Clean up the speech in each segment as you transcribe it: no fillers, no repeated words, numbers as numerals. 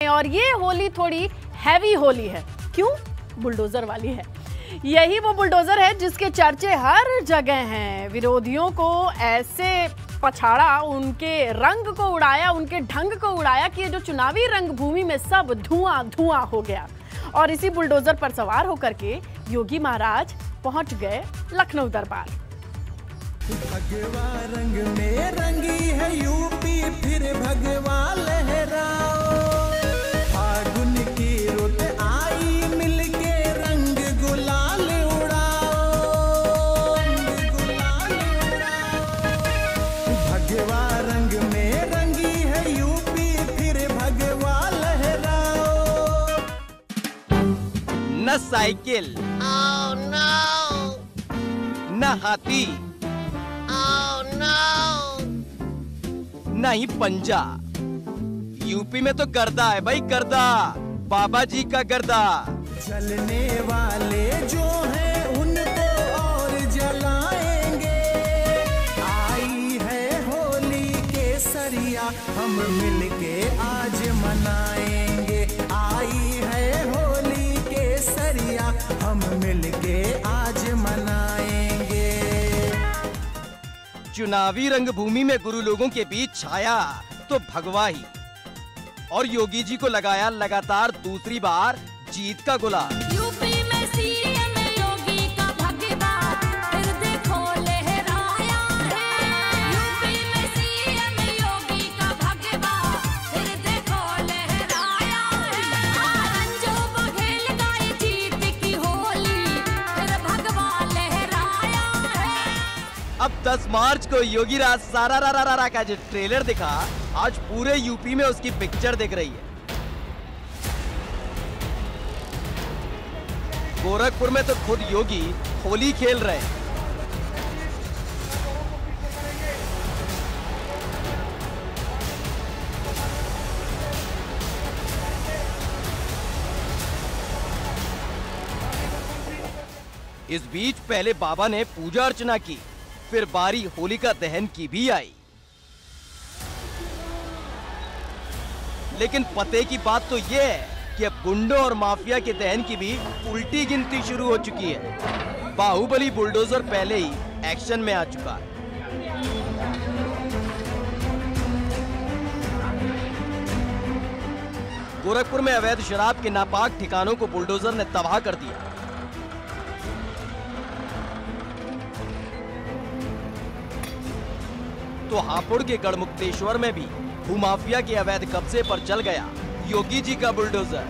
और ये होली थोड़ी हैवी होली है। क्यों? बुलडोजर वाली है। यही वो बुलडोजर है जिसके चर्चे हर जगह हैं। विरोधियों को ऐसे पछाड़ा, उनके रंग को उड़ाया, उनके ढंग को उड़ाया कि ये जो चुनावी रंगभूमि में सब धुआं धुआं हो गया। और इसी बुलडोजर पर सवार होकर के योगी महाराज पहुंच गए लखनऊ दरबार। भगवा रंग में रंगी है यूपी, फिर भगवा लहराओ। फागुन की रुत आई, मिलके रंग गुलाल उड़ाओ, गुलाल उड़ाओ। भगवा रंग में रंगी है यूपी, फिर भगवा लहराओ। न साइकिल, न हाथी, नहीं पंजा। यूपी में तो गर्दा है भाई, गर्दा, बाबा जी का गर्दा। जलने वाले जो हैं उनको और जलाएंगे। आई है होली के सरिया, हम मिलके आज मनाएंगे। आई है होली के सरिया, हम मिलके आज मनाएंगे। चुनावी रंगभूमि में गुरु लोगों के बीच छाया तो भगवा ही, और योगी जी को लगाया लगातार दूसरी बार जीत का गुलाल। यूपी में सीएम योगी का भगवा, फिर देखो लहराया है। यूपी में सीएम योगी का भगवा, फिर देखो लहराया है। रंजो बघेल गाए जीत की होली, फिर भगवा लहराया है। अब 10 मार्च को योगी राज सारा रा रा रा रा का जो ट्रेलर दिखा, आज पूरे यूपी में उसकी पिक्चर दिख रही है। गोरखपुर में तो खुद योगी होली खेल रहे हैं। इस बीच पहले बाबा ने पूजा अर्चना की, फिर बारी होलिका दहन की भी आई। लेकिन पते की बात तो यह है कि अब गुंडों और माफिया के दहन की भी उल्टी गिनती शुरू हो चुकी है। बाहुबली बुलडोजर पहले ही एक्शन में आ चुका है। गोरखपुर में अवैध शराब के नापाक ठिकानों को बुलडोजर ने तबाह कर दिया। तो हापुड़ के गढ़मुक्तेश्वर में भी भूमाफिया के अवैध कब्जे पर चल गया योगी जी का बुलडोजर।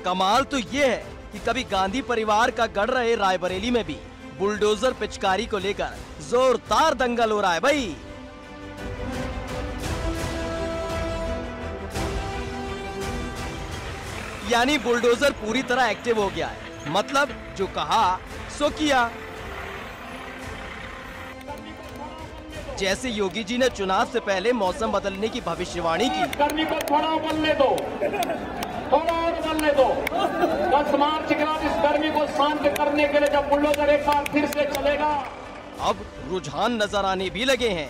कमाल तो यह है कि कभी गांधी परिवार का गढ़ रहे रायबरेली में भी बुलडोजर पिचकारी को लेकर जोरदार दंगल हो रहा है भाई। यानी बुलडोजर पूरी तरह एक्टिव हो गया है, मतलब जो कहा सो किया। जैसे योगी जी ने चुनाव से पहले मौसम बदलने की भविष्यवाणी की। गर्मी को थोड़ा उबलने दो, थोड़ा और उबलने दो। 10 मार्च के बाद इस गर्मी को शांत करने के लिए जब बुलडोजर एक बार फिर से चलेगा, अब रुझान नजर आने भी लगे हैं।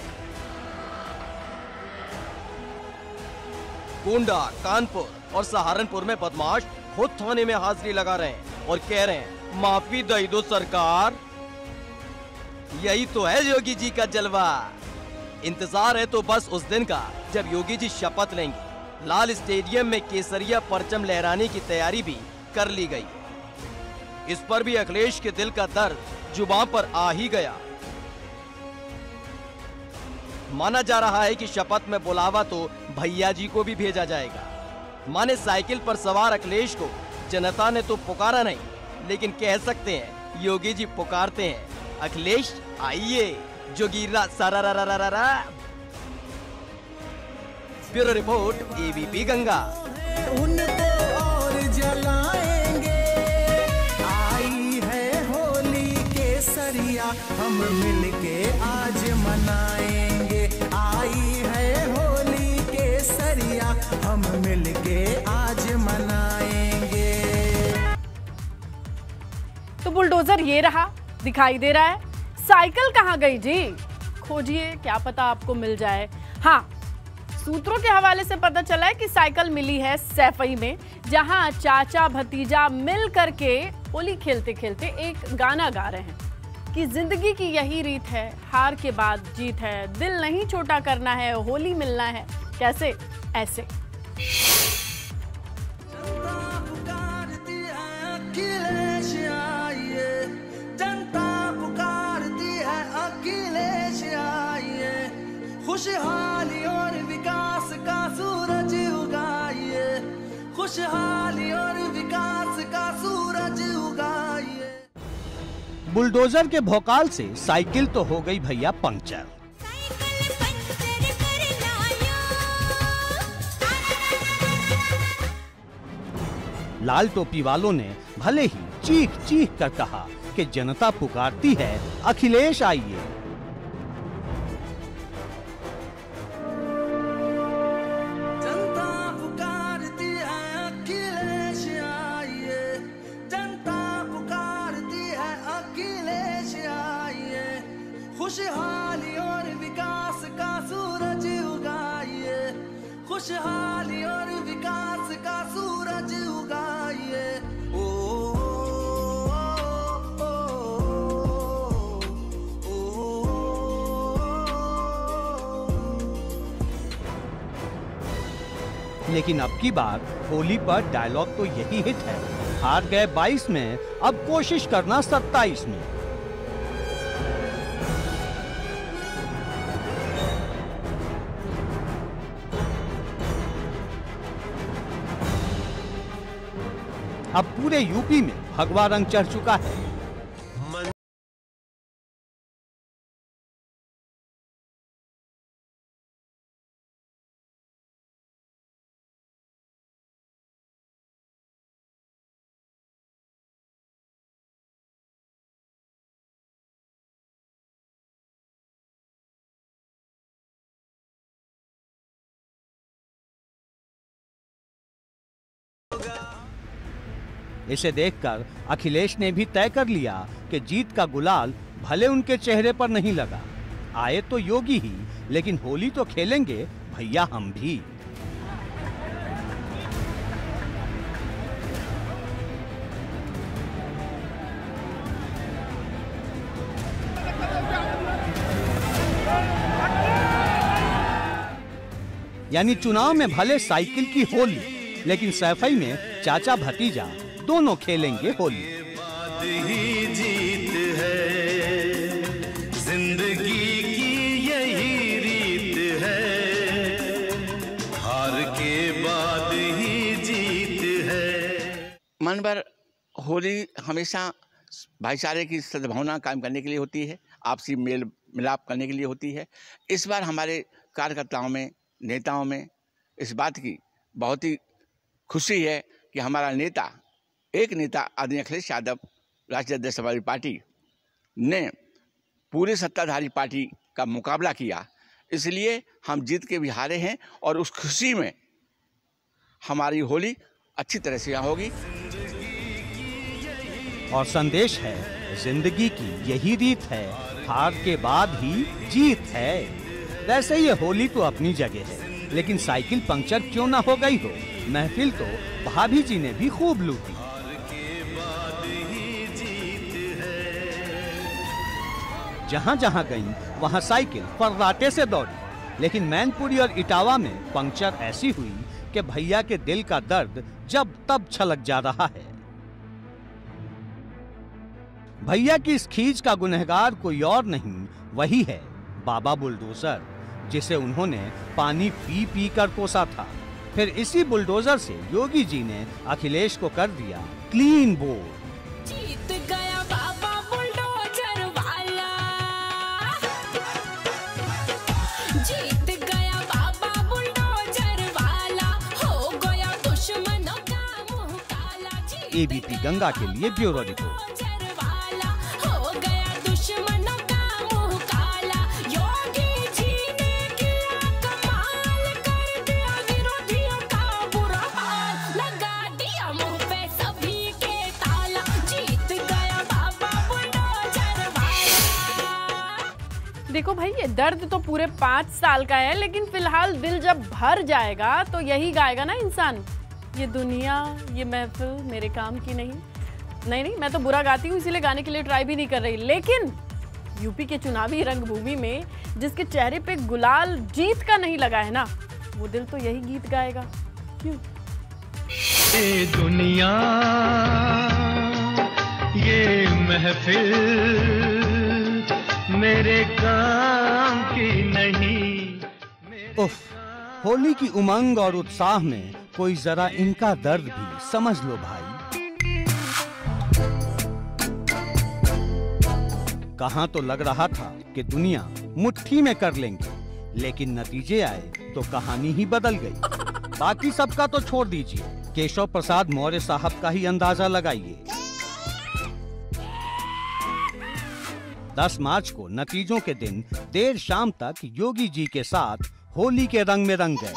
गोंडा, कानपुर और सहारनपुर में बदमाश खुद थाने में हाजिरी लगा रहे हैं और कह रहे हैं माफी दई दो सरकार। यही तो है योगी जी का जलवा। इंतजार है तो बस उस दिन का जब योगी जी शपथ लेंगे। लाल स्टेडियम में केसरिया परचम लहराने की तैयारी भी कर ली गई। इस पर भी अखिलेश के दिल का दर्द जुबान पर आ ही गया। माना जा रहा है कि शपथ में बुलावा तो भैया जी को भी भेजा जाएगा। माने साइकिल पर सवार अखिलेश को जनता ने तो पुकारा नहीं, लेकिन कह सकते हैं योगी जी पुकारते हैं अखिलेश आइए जोगीरा सारा रा रा रा रा रा। Bureau report ABP Ganga. उनको और जलाएंगे। आई है होली के सरिया, हम मिलके आज मनाएंगे। आई है होली के सरिया, हम मिलके आज मनाएंगे। तो बुलडोजर ये रहा, दिखाई दे रहा है। साइकिल कहाँ गई जी? खोजिए, क्या पता आपको मिल जाए। हाँ, सूत्रों के हवाले से पता चला है कि साइकिल मिली है सैफई में, जहां चाचा भतीजा मिल करके होली खेलते खेलते एक गाना गा रहे हैं कि जिंदगी की यही रीत है, हार के बाद जीत है, दिल नहीं छोटा करना है, होली मिलना है। कैसे? ऐसे। खुशहाली और विकास का सूरज उगाइए, खुशहाली और विकास का सूरज उगाइए। बुलडोजर के भौकाल से साइकिल तो हो गई भैया पंक्चर। लाल टोपी वालों ने भले ही चीख चीख कर कहा कि जनता पुकारती है, अखिलेश आइए। खुशहाली और विकास का सूरज उगाइए, खुशहाली और विकास का सूरज उगाइए। ओ, ओ, ओ, लेकिन अब की बार होली पर डायलॉग तो यही हिट है, हार गए 22 में, अब कोशिश करना 27 में। अब पूरे यूपी में भगवा रंग चढ़ चुका है। इसे देखकर अखिलेश ने भी तय कर लिया कि जीत का गुलाल भले उनके चेहरे पर नहीं लगा, आए तो योगी ही, लेकिन होली तो खेलेंगे भैया हम भी। यानी चुनाव में भले साइकिल की होली, लेकिन सैफई में चाचा भतीजा दोनों खेलेंगे होली। बाद ही जीत है, जिंदगी की यही रीत है, हार के बाद ही जीत है। मन पर होली हमेशा भाईचारे की सद्भावना कायम करने के लिए होती है, आपसी मेल मिलाप करने के लिए होती है। इस बार हमारे कार्यकर्ताओं में, नेताओं में इस बात की बहुत ही खुशी है कि हमारा नेता, एक नेता आदरणीय अखिलेश यादव, राष्ट्रीय अध्यक्ष हमारी पार्टी ने पूरी सत्ताधारी पार्टी का मुकाबला किया, इसलिए हम जीत के भी हारे हैं और उस खुशी में हमारी होली अच्छी तरह से यहाँ होगी। और संदेश है, जिंदगी की यही रीत है, हार के बाद ही जीत है। वैसे ये होली तो अपनी जगह है, लेकिन साइकिल पंक्चर क्यों ना हो गई हो, महफिल तो भाभी जी ने भी खूब लूटी। जहां जहां गई वहां साइकिल फर्राटे से दौड़ी, लेकिन मैनपुरी और इटावा में पंक्चर ऐसी हुई कि भैया के दिल का दर्द जब तब छलक जा रहा है। भैया की इस खींच का गुनहगार कोई और नहीं, वही है बाबा बुलडोजर, जिसे उन्होंने पानी पी पी कर कोसा था। फिर इसी बुलडोजर से योगी जी ने अखिलेश को कर दिया क्लीन बोल्ड। जीत गया बाबा बुलडोजर वाला, जीत गया बाबा बुलडोजर वाला, हो गया दुश्मनों का मुंह काला। एबीपी गंगा के लिए ब्यूरो रिपोर्ट। जीत गया बाबा बुलडोजर देखो भाई, ये दर्द तो पूरे 5 साल का है, लेकिन फिलहाल दिल जब भर जाएगा तो यही गाएगा ना इंसान, ये दुनिया ये महफिल मेरे काम की नहीं। नहीं, मैं तो बुरा गाती हूँ, इसीलिए गाने के लिए ट्राई भी नहीं कर रही। लेकिन यूपी के चुनावी रंगभूमि में जिसके चेहरे पे गुलाल जीत का नहीं लगा है ना, वो दिल तो यही गीत गाएगा। क्यों? ये दुनिया ये महफिल मेरे काम की नहीं। उफ, होली की उमंग और उत्साह में कोई जरा इनका दर्द भी समझ लो भाई। कहां तो लग रहा था कि दुनिया मुट्ठी में कर लेंगे, लेकिन नतीजे आए तो कहानी ही बदल गई। बाकी सबका तो छोड़ दीजिए, केशव प्रसाद मौर्य साहब का ही अंदाजा लगाइए। 10 मार्च को नतीजों के दिन देर शाम तक योगी जी के साथ होली के रंग में रंग गए,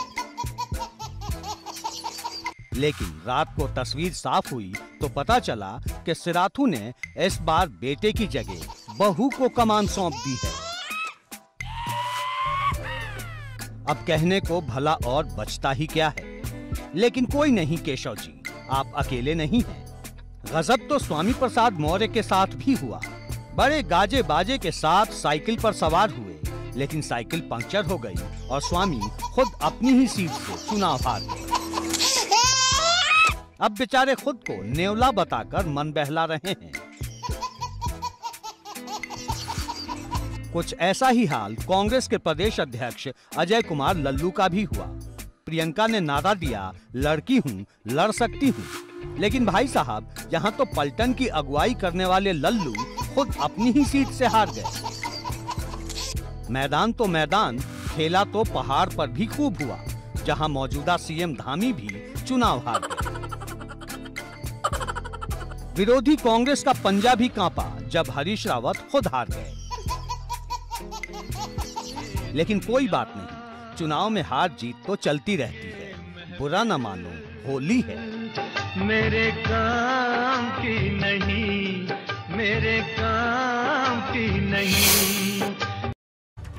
लेकिन रात को तस्वीर साफ हुई तो पता चला कि सिराथू ने इस बार बेटे की जगह बहू को कमान सौंप दी है। अब कहने को भला और बचता ही क्या है, लेकिन कोई नहीं केशव जी, आप अकेले नहीं हैं। गजब तो स्वामी प्रसाद मौर्य के साथ भी हुआ। बड़े गाजे बाजे के साथ साइकिल पर सवार हुए, लेकिन साइकिल पंक्चर हो गई और स्वामी खुद अपनी ही सीट से चुनाव हार गए। अब बेचारे खुद को नेवला बताकर मन बहला रहे हैं। कुछ ऐसा ही हाल कांग्रेस के प्रदेश अध्यक्ष अजय कुमार लल्लू का भी हुआ। प्रियंका ने नारा दिया, लड़की हूँ, लड़ सकती हूँ। लेकिन भाई साहब, यहाँ तो पलटन की अगुवाई करने वाले लल्लू खुद अपनी ही सीट से हार गए। मैदान तो मैदान, खेला तो पहाड़ पर भी खूब हुआ, जहाँ मौजूदा सीएम धामी भी चुनाव हार गए। विरोधी कांग्रेस का पंजा भी कांपा जब हरीश रावत खुद हार गए। लेकिन कोई बात नहीं, चुनाव में हार जीत तो चलती रहती है। बुरा न मानो, होली है। मेरे काम की नहीं, मेरे काम की नहीं।